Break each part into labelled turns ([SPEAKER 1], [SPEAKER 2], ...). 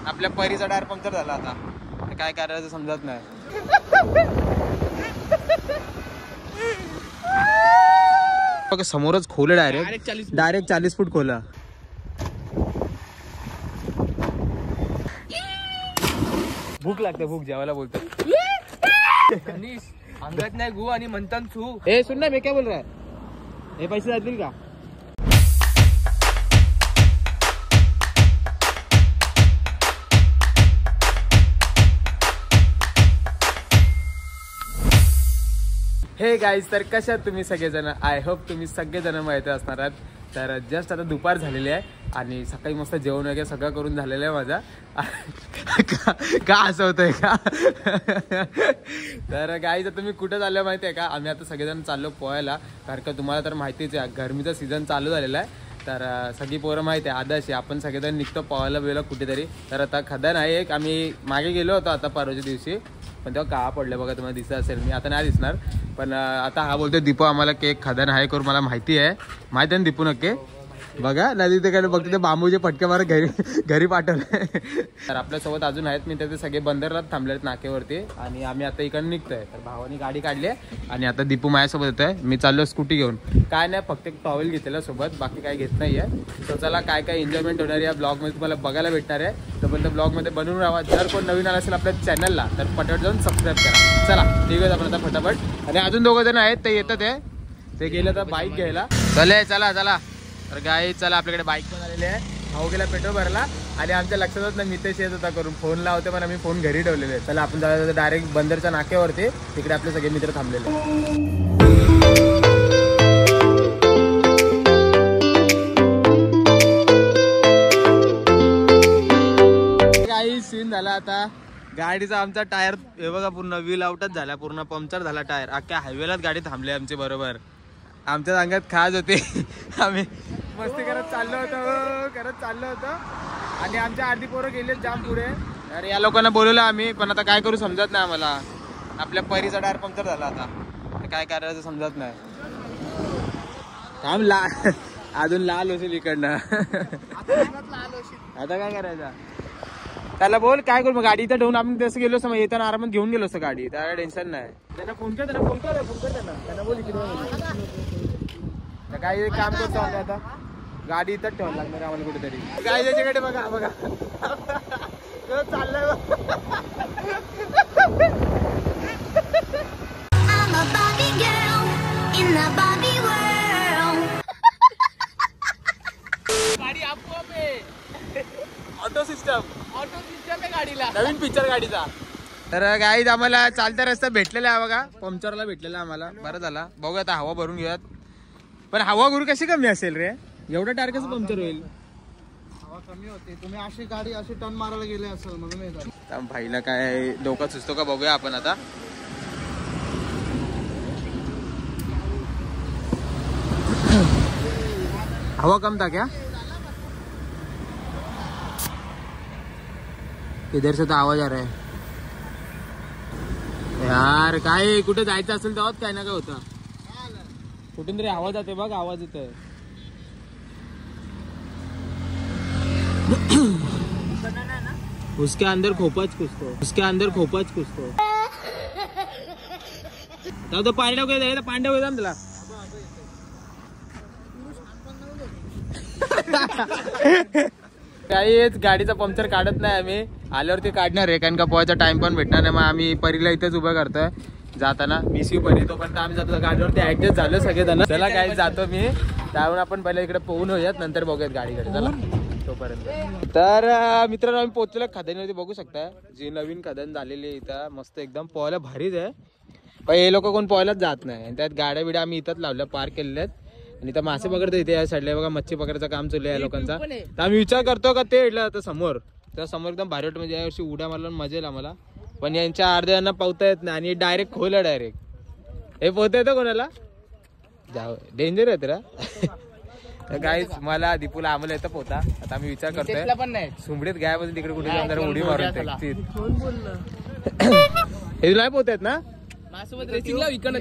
[SPEAKER 1] आपल्या परीचा tyre puncture झाला आता, काय करायचं समजत नाही. समोरच खोल डायरेक्ट 40 फूट खोला. भूक लागते, भूक जेवायला बोलतो.
[SPEAKER 2] अंगात नाही गु आणि म्हणतात तू.
[SPEAKER 1] ए सुन ना, मी काय बोल रहा है, हे पैसे जातील का? हे गाईज, तर कशा तुम्ही सगळेजण? आय होप तुम्ही सगळेजण माहिती असणार आहात. तर जस्ट आता दुपार झालेली आहे आणि सकाळी मस्त जेवण वगैरे सगळं करून झालेलं आहे माझा. का असं होतंय का? तर गाईज तुम्ही कुठं चाललं माहिती आहे का? आम्ही आता सगळेजण चाललो पोहायला, कारण का तुम्हाला तर माहितीच आहे गरमीचा सीझन चालू झालेला आहे. तर सगळी पोरं माहिती आहे आदर्शी आपण सगळेजण निघतो पोहायला वेळेला कुठेतरी. तर आता खदान आहे एक, आम्ही मागे गेलो होतो आता परवाच्या दिवशी, पण तेव्हा का पडलं बघा, तुम्हाला दिसत असेल, मी आता नाही दिसणार. पण आता हा बोलतोय दीपू आम्हाला केक खदान आहे करून, मला माहिती आहे ना दीपू नक्की बघा नदी ते काय बघतो ते बांबूचे फटके मारा घरी पाठवले. तर आपल्यासोबत अजून आहेत मी, ते सगळे बंदरात थांबले आहेत नाकेवरती आणि आम्ही आता इकडे निघतोय. तर भावानी गाडी काढली आहे आणि आता दीपू माझ्यासोबत येतोय, मी चाललो स्कूटी घेऊन. काय नाही, फक्त एक टॉवेल घेतलेला सोबत, बाकी काय घेत नाही आहे. तर चला काय काय एन्जॉयमेंट होणार या ब्लॉगमध्ये तुम्हाला बघायला भेटणार आहे. तर ब्लॉगमध्ये बनवून राहा. जर कोण नवीन आला असेल आपल्या चॅनलला तर पटापट जाऊन सबस्क्राईब करा. चला ठीक आहे आपण आता फटाफट. आणि अजून दोघं जण आहेत ते येतात आहे, ते गेलं तर बाईक घ्यायला. चला चला. तर गाई चला, आपल्याकडे बाईक पण आलेली आहे. भाऊ गेला पेट्रोल भरला आणि आमच्या लक्षातच नाही मितेश येत होता करून फोन लावते, पण आम्ही फोन घरी ठेवलेले. चला आपण जाऊया डायरेक्ट बंदरच्या नाक्यावरती, तिकडे आपले सगळे मित्र थांबलेले. काही सीन झाला आता, गाडीचा आमचा टायर हे बघा पूर्ण व्हील आउटच झाला, पूर्ण पंक्चर झाला टायर. अख्ख्या हायवेलाच गाडी थांबली आमची बरोबर. आमच्या अंगात खाज होते, आम्ही मस्ती करत चाललो होतो आणि आमच्या अर्धी पोरं गेले जाम पुढे. अरे या लोकांना बोलवलं आम्ही, पण आता काय करू समजत नाही आम्हाला. आपल्या परीचा टायर पंक्चर झाला आता, काय करायचं समजत नाही. थांब अजून लाल होशील इकडनं. आता काय करायचं त्याला बोल, काय करू मग गाडी इथं ठेवून आपण तसं गेलो असं, येताना आरामात घेऊन गेलो असं गाडी, त्याला टेन्शन नाही. त्यांना फोन कर त्यांना बोल काही काम करतो आम्ही आता, गाडी इथंच ठेवायला लागणार आम्हाला कुठेतरी. काय त्याच्याकडे बघा चाललंय
[SPEAKER 2] गाडी आपोआप आहे,
[SPEAKER 1] ऑटो सिस्टम
[SPEAKER 2] आहे गाडीला,
[SPEAKER 1] नवीन पिक्चर गाडीचा. तर गाईज आम्हाला चालता रस्ता भेटलेला आहे बघा, पंक्चरला भेटलेला आम्हाला, बरं झाला. बघूया आता हवा भरून घेऊयात. पण हवा गुरु कशी कमी असेल रे, एवढं टायर कसं पंक्चर होईल?
[SPEAKER 3] हवा कमी होते, तुम्ही अशी गाडी अशी टर्न मारायला गेले असेल म्हणून.
[SPEAKER 1] भाईला काय डोका सुचतो का बघूया आपण आता. हवा कम था क्या? इधर से तो आवाज आ रहा है यार. काय कुठे जायचं असेल तेव्हाच काय ना काय होतं, कुठून तरी आवाज येते बघ, आवाज येतोय. उसके अंदर खोपच कुछ तो पांड्या वगैरे पांड्या वगैरे तुला. काहीच गाडीचा पंक्चर काढत नाही आम्ही, आल्यावरती काढणार आहे, कारण का पोहायचा टाइम पण भेटणार नाही. मग आम्ही परीला इथेच उभं करतोय जाताना, मिस यू परी. तोपर्यंत आम्ही जातो गाडीवरती ऍडजस्ट झालं सगळेजण. चला काय जातो मी, त्यावरून आपण पहिले इकडे पोहून होऊयात, नंतर बघूयात गाडीकडे. चला तोपर्यंत. तर मित्रांनो आम्ही पोहोचलो खदानीवरती, बघू शकता जी नवीन खदान झालेली आहे इथं, मस्त एकदम पोहायला भारीच आहे. पण हे लोक कोण पोहायलाच जात नाही, आणि त्यात गाड्या बिड्या आम्ही इथंच लावल्या, पार्क केलेल्या आहेत. आणि इथं मासे पकडतो इथे या साईडला बघा, मच्छी पकडायचं काम चालू आहे लोकांचा. तर आम्ही विचार करतो का ते इडलं समोर, त्या समोर एकदम भारी वाटतं, म्हणजे यावर्षी उड्या मारला मजा येईल आम्हाला. पण यांच्या अर्ध्यांना पोहता येत नाही आणि डायरेक्ट खोला डायरेक्ट. हे पोहता येतं कोणाला? जाऊ डेंजर आहे तर. गाईज मला दीपूला आम्हाला येतं पोहता. आता आम्ही विचार करतोय
[SPEAKER 2] पण नाही
[SPEAKER 1] सुमडीत गायब तिकडे कुठे जाऊन जरा उडी मारून हे नाही पोहता येत ना.
[SPEAKER 2] माझ्यासोबत रेसिंगला इकडनं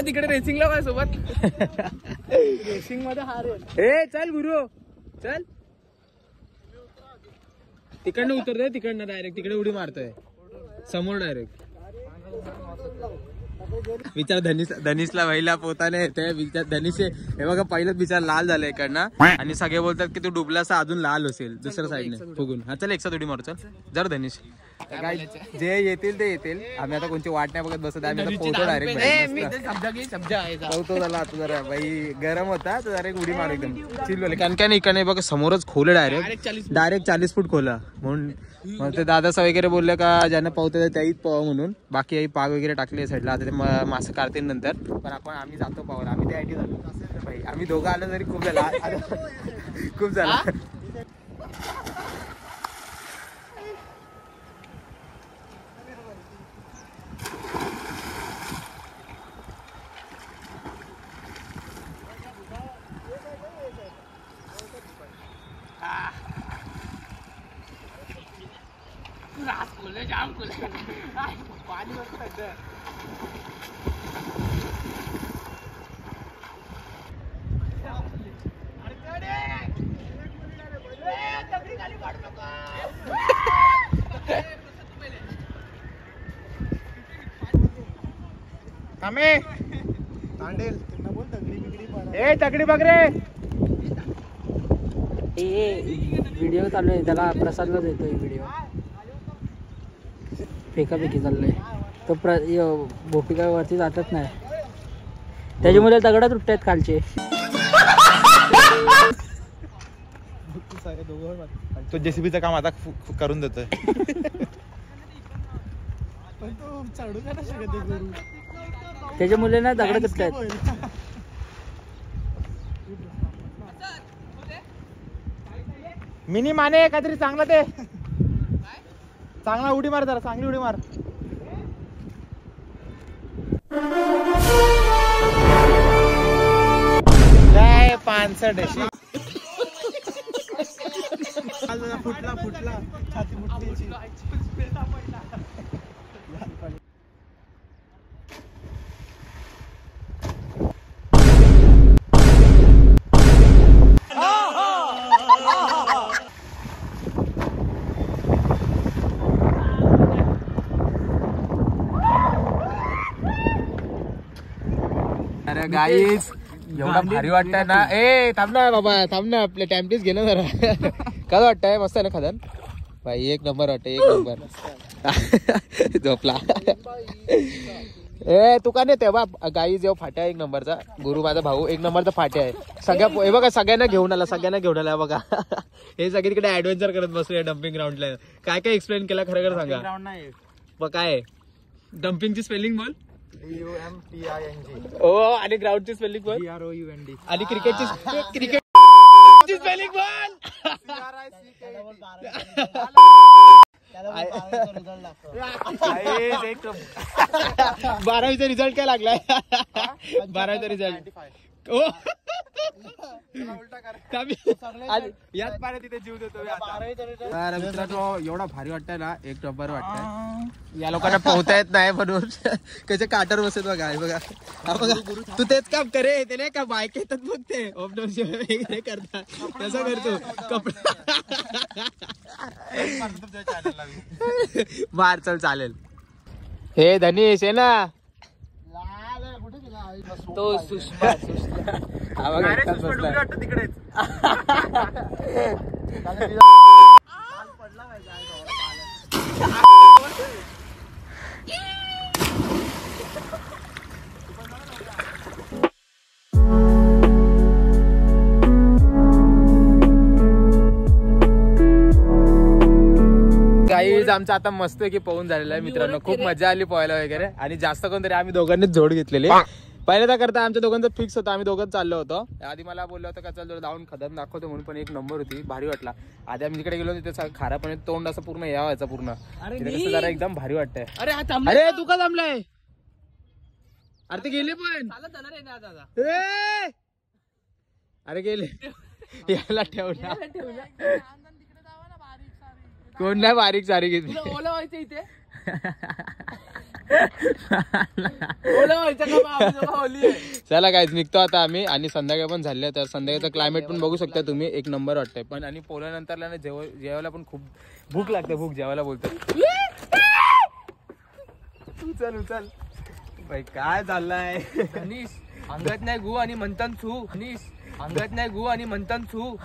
[SPEAKER 2] तिकडे रेसिंगला माझ्यासोबत.
[SPEAKER 3] रेसिंग मध्ये हार
[SPEAKER 1] हे चल गुरु चल. तिकडनं उतरतोय तिकडनं डायरेक्ट तिकडे उडी मारतोय समोर डायरेक्ट. विचार धनीशला वहिला पोताने येते विचार धनीश हे बघा पहिलंच विचार लाल झालं इकडनं आणि सगळे बोलतात की तू डुबलासा अजून लाल असेल दुसऱ्या साईडने फुगून. हा चल एकसाथ उडी मारू चल जर धनीश काय जे येतील ते येतील. आम्ही आता कोणची वाट नाही बघत बसत आम्ही आता पोहतो डायरेक्ट पोहतो झाला आता जरा बाई गरम होता तर डायरेक्ट उडी मारू एकदम चिल कारण काय नाही इकडे बघा समोरच खोल डायरेक्ट 40 फूट खोला म्हणून मग ते दादासा वगैरे बोलले का ज्यांना पावतं त्याहीच पाव म्हणून बाकी पाग वगैरे टाकले साईडला आता ते मासे काढतील नंतर पण आम्ही जातो पावाला आम्ही त्यासाठी जातो भाई आम्ही दोघं आलो तरी खूप झाला खूप झाला. तगडी बघ रे
[SPEAKER 4] व्हिडिओ चालू आहे त्याला प्रसादला देतोय व्हिडिओ फेकाफेकी चाललंय तो भोपिका वरती जातच नाही त्याच्यामुळे दगडा तुटतायत खालचे.
[SPEAKER 5] तो जेसीबीचं काम आता करून देतोय.
[SPEAKER 4] त्याच्यामुळे ना दगड तुटतायत.
[SPEAKER 5] मिनी माने काहीतरी चांगला ते चांगला उडी मार जरा चांगली उडी मार. काय 65
[SPEAKER 3] फुटला छाती फुटली.
[SPEAKER 1] अरे गाईस एवढा भारी वाटतंय ना. ए थांब ना बाबा थांब ना आपले टाइमपीस घे ना जरा. काय वाटतंय मस्त आहे ना खदान भाई एक नंबर वाटतंय एक नंबर. झोपला ए तू का नाही तेव्हा गाई जेव्हा फाट्या एक नंबरचा गुरु माझा भाऊ एक नंबरचा फाट्या आहे सगळ्या हे बघा सगळ्यांना घेऊन आला बघा. हे सगळीकडे ऍडव्हेंचर करत बसले डम्पिंग ग्राउंडला. काय काय एक्सप्लेन केला खरं सांगा मग काय डम्पिंगची स्पेलिंग बोल.
[SPEAKER 5] UMPING
[SPEAKER 1] ओ आणि ग्राउंडची स्पेलिंग बोल.
[SPEAKER 5] GROUND
[SPEAKER 1] आणि क्रिकेटची स्पेलिंग बोल. 12वीचा रिझल्ट काय लागलाय 12वीचा रिझल्ट याच पाण्यात तिथे जीव देतो. मित्रांनो एवढा भारी वाटतंय ना एक नंबर वाटतंय. या लोकांना पोहता येत नाही म्हणून कसे काटर बसत बघा बघा तू तेच काम करे ते नाही का बाईक येतात मग ते ऑपडोर वगैरे करतात तसं करतो कपडा मार चल चालेल. हे धनीश आहे ना
[SPEAKER 4] तो सुषमा
[SPEAKER 5] तिकडेच
[SPEAKER 1] गाईज आमचा आता मस्त की पोहून झालेला आहे मित्रांनो. खूप मजा आली पोहायला वगैरे आणि जास्त कोण तरी आम्ही दोघांनीच जोड घेतलेली. पहिल्यांदा करता आमच्या दोघांचं फिक्स होतं आम्ही दोघं चाललो होतो. आधी मला बोललं होतं का चल जाऊन खदान दाखवतो म्हणून पण एक नंबर होती भारी वाटला. आधी आम्ही तिकडे गेलो तिथे खारा पण तोंड असं पूर्ण यावायचं पूर्ण जरा एकदम भारी वाटतंय. अरे तू का थांबलाय अरे ते गेले पण अरे गेले याला ठेवला कोण नाही बारीक सारी घेतली.
[SPEAKER 2] ओला व्हायचं इथे
[SPEAKER 1] चला गाईज निघतो आता आम्ही आणि संध्याकाळ पण झाले तर संध्याकाळचं क्लायमेट पण बघू शकता तुम्ही एक नंबर वाटतंय पण आणि पोल्यानंतरला ना जेवायला पण खूप भूक लागते भूक जेवायला बोलतो उचल भाई काय चाललंय
[SPEAKER 2] अनिश अंगात नाही गु आणि म्हणतात छू अनिश अंगात नाही गु आणि म्हणतात छू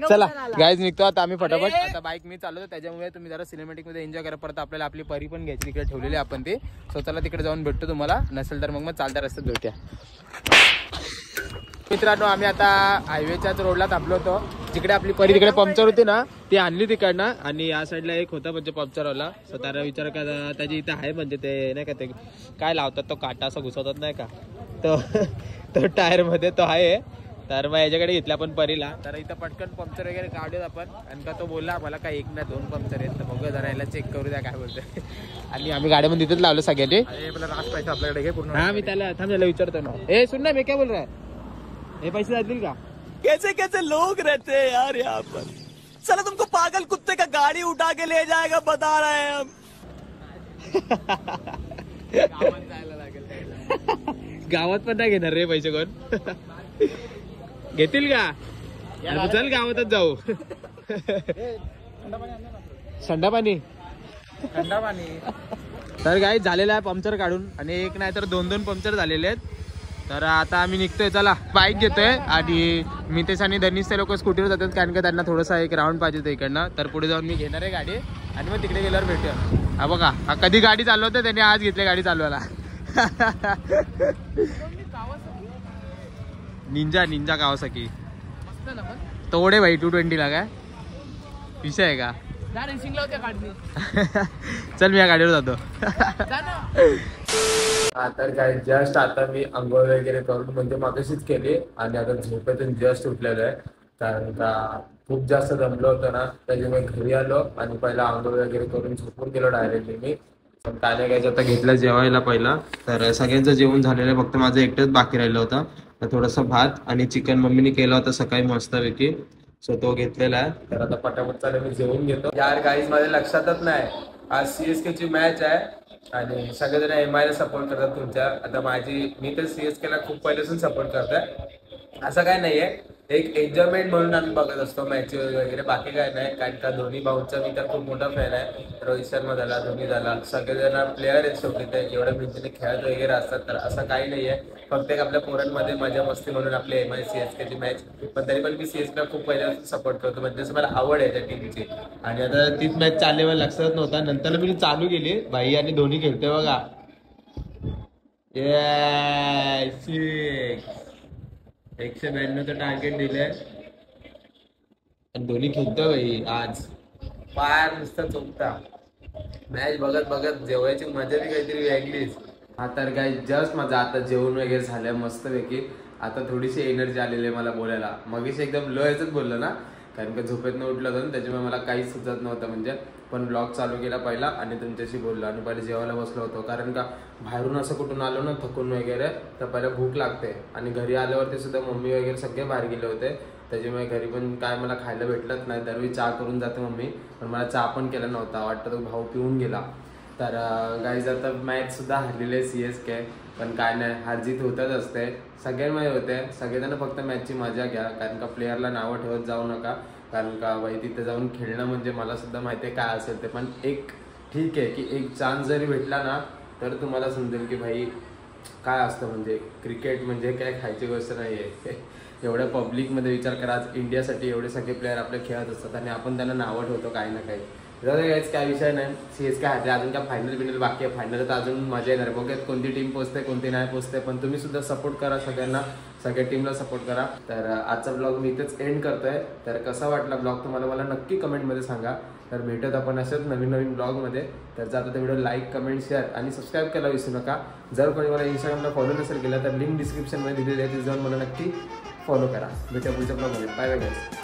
[SPEAKER 1] चला गाईज निघतो आता आम्ही फटाफट आता बाईक मी चालवतो त्याच्यामुळे तुम्ही जरा सिनेमॅटिक मध्ये एन्जॉय करा परत आपल्याला आपली परी पण घ्यायची तिकडे ठेवलेली आपण ते स्वतःला तिकडे जाऊन भेटतो तुम्हाला नसेल तर मग चालत्या रस्त्यात भेटूया मित्रांनो आम्ही आता हायवेच्याच रोडला थांबलो होतो जिकडे आपली परी तिकडे पंक्चर होती ना ती आणली तिकडनं आणि या साईडला एक होता म्हणजे पंक्चरवाला सो त्याला विचार का त्याची इथे आहे म्हणजे ते नाही का ते काय लावतात तो काटा असं घुसवतात नाही का तो टायर मध्ये तो आहे तर मग याच्याकडे घेतला आपण परीला तर इथं पटकन पंक्चर वगैरे काढूयात आपण आणि का तो बोलला मला काय एक ना 2 पंक्चर आहेत तर बघूया जरा याला चेक करू द्या काय बोलतोय आणि आम्ही गाड्यामध्ये तिथेच लावलं सगळ्यांनी पैसे आपल्याकडे घे पूर्ण हा मी त्याला थांबल्याला विचारतो ना ए सुन ना मी काय बोल रहा हे पैसे जातील का
[SPEAKER 6] कैसे कैसे लोग रहते हैं यार यहाँ पर साला तुमको पागल कुत्ते का गाड़ी उठा के ले जाएगा बता रहे हैं हम
[SPEAKER 1] गावात पण नाही घेणार रे पैसे कोण घेतील का चल गावातच जाऊ थंडा पाणी तर काही झालेलं आहे पंक्चर काढून आणि एक नाही तर 2 पंक्चर झालेले आहेत तर आता आम्ही निघतोय चला बाईक घेतोय आणि मितेश आणि धनीश ते लोक स्कूटीवर जातात कारण का त्यांना थोडंसं एक राऊंड पाहिजे इकडनं तर पुढे जाऊन मी घेणार आहे गाडी आणि मग तिकडे गेल्यावर भेटूया हा बघा हा कधी गाडी चालवते त्यांनी आज घेतली गाडी चालवायला निंजा कावासाकी तोडे भाई 220 ला काय विषय आहे का चल मी या गाडीवर जातो तर काय जस्ट आता मी अंघोळ वगैरे करून म्हणजे मागाशीच केली आणि आता झोपेतून जस्ट उठलेलो आहे कारण का खूप जास्त दमलो होतो ना त्याच्यामुळे घरी आलो आणि पहिला अंघोळ वगैरे करून झोपून गेलो डायरेक्टली मी पण काय नाही काय आता घेतलं जेवायला पहिला तर सगळ्यांचं जेवण झालेलं फक्त माझं एकटंच बाकी राहिलं होतं तर थोडंसं भात आणि चिकन मम्मीने केलं होतं सकाळी मस्तपैकी सो तो घेतलेला आहे तर आता पटापट चालेल मी जेवून घेतो यार गाईज माझ्या लक्षातच नाही आज CSK ची मॅच आहे आणि सगळेजण MI ला सपोर्ट करतात तुमच्या आता मी तर CSK ला खूप पहिल्यापासून सपोर्ट करतोय असं काय नाहीये एक एन्जॉयमेंट म्हणून आम्ही बघत असतो मॅच वगैरे बाकी काय नाही कारण का धोनी भाऊंचा मी तर खूप मोठा फॅन आहे रोहित शर्मा झाला धोनी झाला सगळेजण प्लेअर आहेत शेवटी ते एवढ्या भिंतीने खेळत वगैरे असतात तर असं काही नाहीये फक्त एक आपल्या पोरांमध्ये मजा मस्ती म्हणून आपली MI CSK ची मॅच पण तरी पण मी CSK ला खूप पहिल्यापासून सपोर्ट करतो म्हणजे असं मला आवड आहे त्या टीमची आणि आता तीच मॅच चालली मला लक्षात नव्हता नंतर मी चालू केली भाई आणि धोनी खेळतोय बघा 192चं टार्गेट दिलंय आणि धोनी खेळतोय भाई आज पार नुसतं चोपता मॅच बघत बघत जेवायची मजा बी काहीतरी वेगळीच हा तर काय जस्ट माझं आता जेवण वगैरे झालंय मस्तपैकी आता थोडीशी एनर्जी आलेली आहे मला बोलायला मगेशी एकदम लो यायचंच बोललो ना कारण का झोपेतनं उठलं होतं त्याच्यामुळे मला काहीच सुचत नव्हतं म्हणजे पण ब्लॉग चालू केला पहिला आणि तुमच्याशी बोललो आणि पहिले जेवायला बसलो होतो कारण का बाहेरून असं कुठून आलो ना थकून वगैरे तर पहिला भूक लागते आणि घरी आल्यावरती सुद्धा मम्मी वगैरे सगळे बाहेर गेले होते त्याच्यामुळे घरी पण काय मला खायला भेटलंच नाही दरवेळी चहा करून जाते मम्मी पण मला चहा पण केला नव्हता वाटतं तो भाऊ पिऊन गेला तर गाईज आता मॅच सुद्धा हरलेली आहे CSK पण काय नाही हारजीत होतच असते सगळ्यांमध्ये होते सगळेजण फक्त मॅचची मजा घ्या कारण का प्लेअरला नावं ठेवत जाऊ नका कारण का बाई तिथे जाऊन खेळणं म्हणजे मला सुद्धा माहिती आहे काय असेल ते पण एक ठीक आहे की एक चान्स जरी भेटला ना तर तुम्हाला समजेल की भाई काय असतं म्हणजे क्रिकेट म्हणजे काय खायची गोष्ट नाही आहे एवढ्या पब्लिकमध्ये विचार करा आज इंडियासाठी एवढे सगळे प्लेअर आपले खेळत असतात आणि आपण त्यांना नावं ठेवतो काही ना काही जायचं काय विषय नाही CSK हाते अजून काय फायनल बाकी आहे फायनल तर अजून मजा येणार बघा कोणती टीम पोचते कोणती नाही पोचते पण तुम्ही सुद्धा सपोर्ट करा सगळ्यांना सगळ्या टीमला सपोर्ट करा तर आजचा ब्लॉग मी इथेच एंड करतोय तर कसा वाटला ब्लॉग तुम्हाला मला नक्की कमेंटमध्ये सांगा तर भेटत आपण असेच नवीन ब्लॉगमध्ये तर जर आता व्हिडिओ लाईक कमेंट शेअर आणि सबस्क्राईब करायला विसरू नका जर कोणी मला इंस्टाग्रामला फॉलो नसेल केलं तर लिंक डिस्क्रिप्शनमध्ये दिलेली आहे ती जाऊन मला नक्की फॉलो करा भेटूया पुढच्या ब्लॉगमध्ये बाय बाय गाईस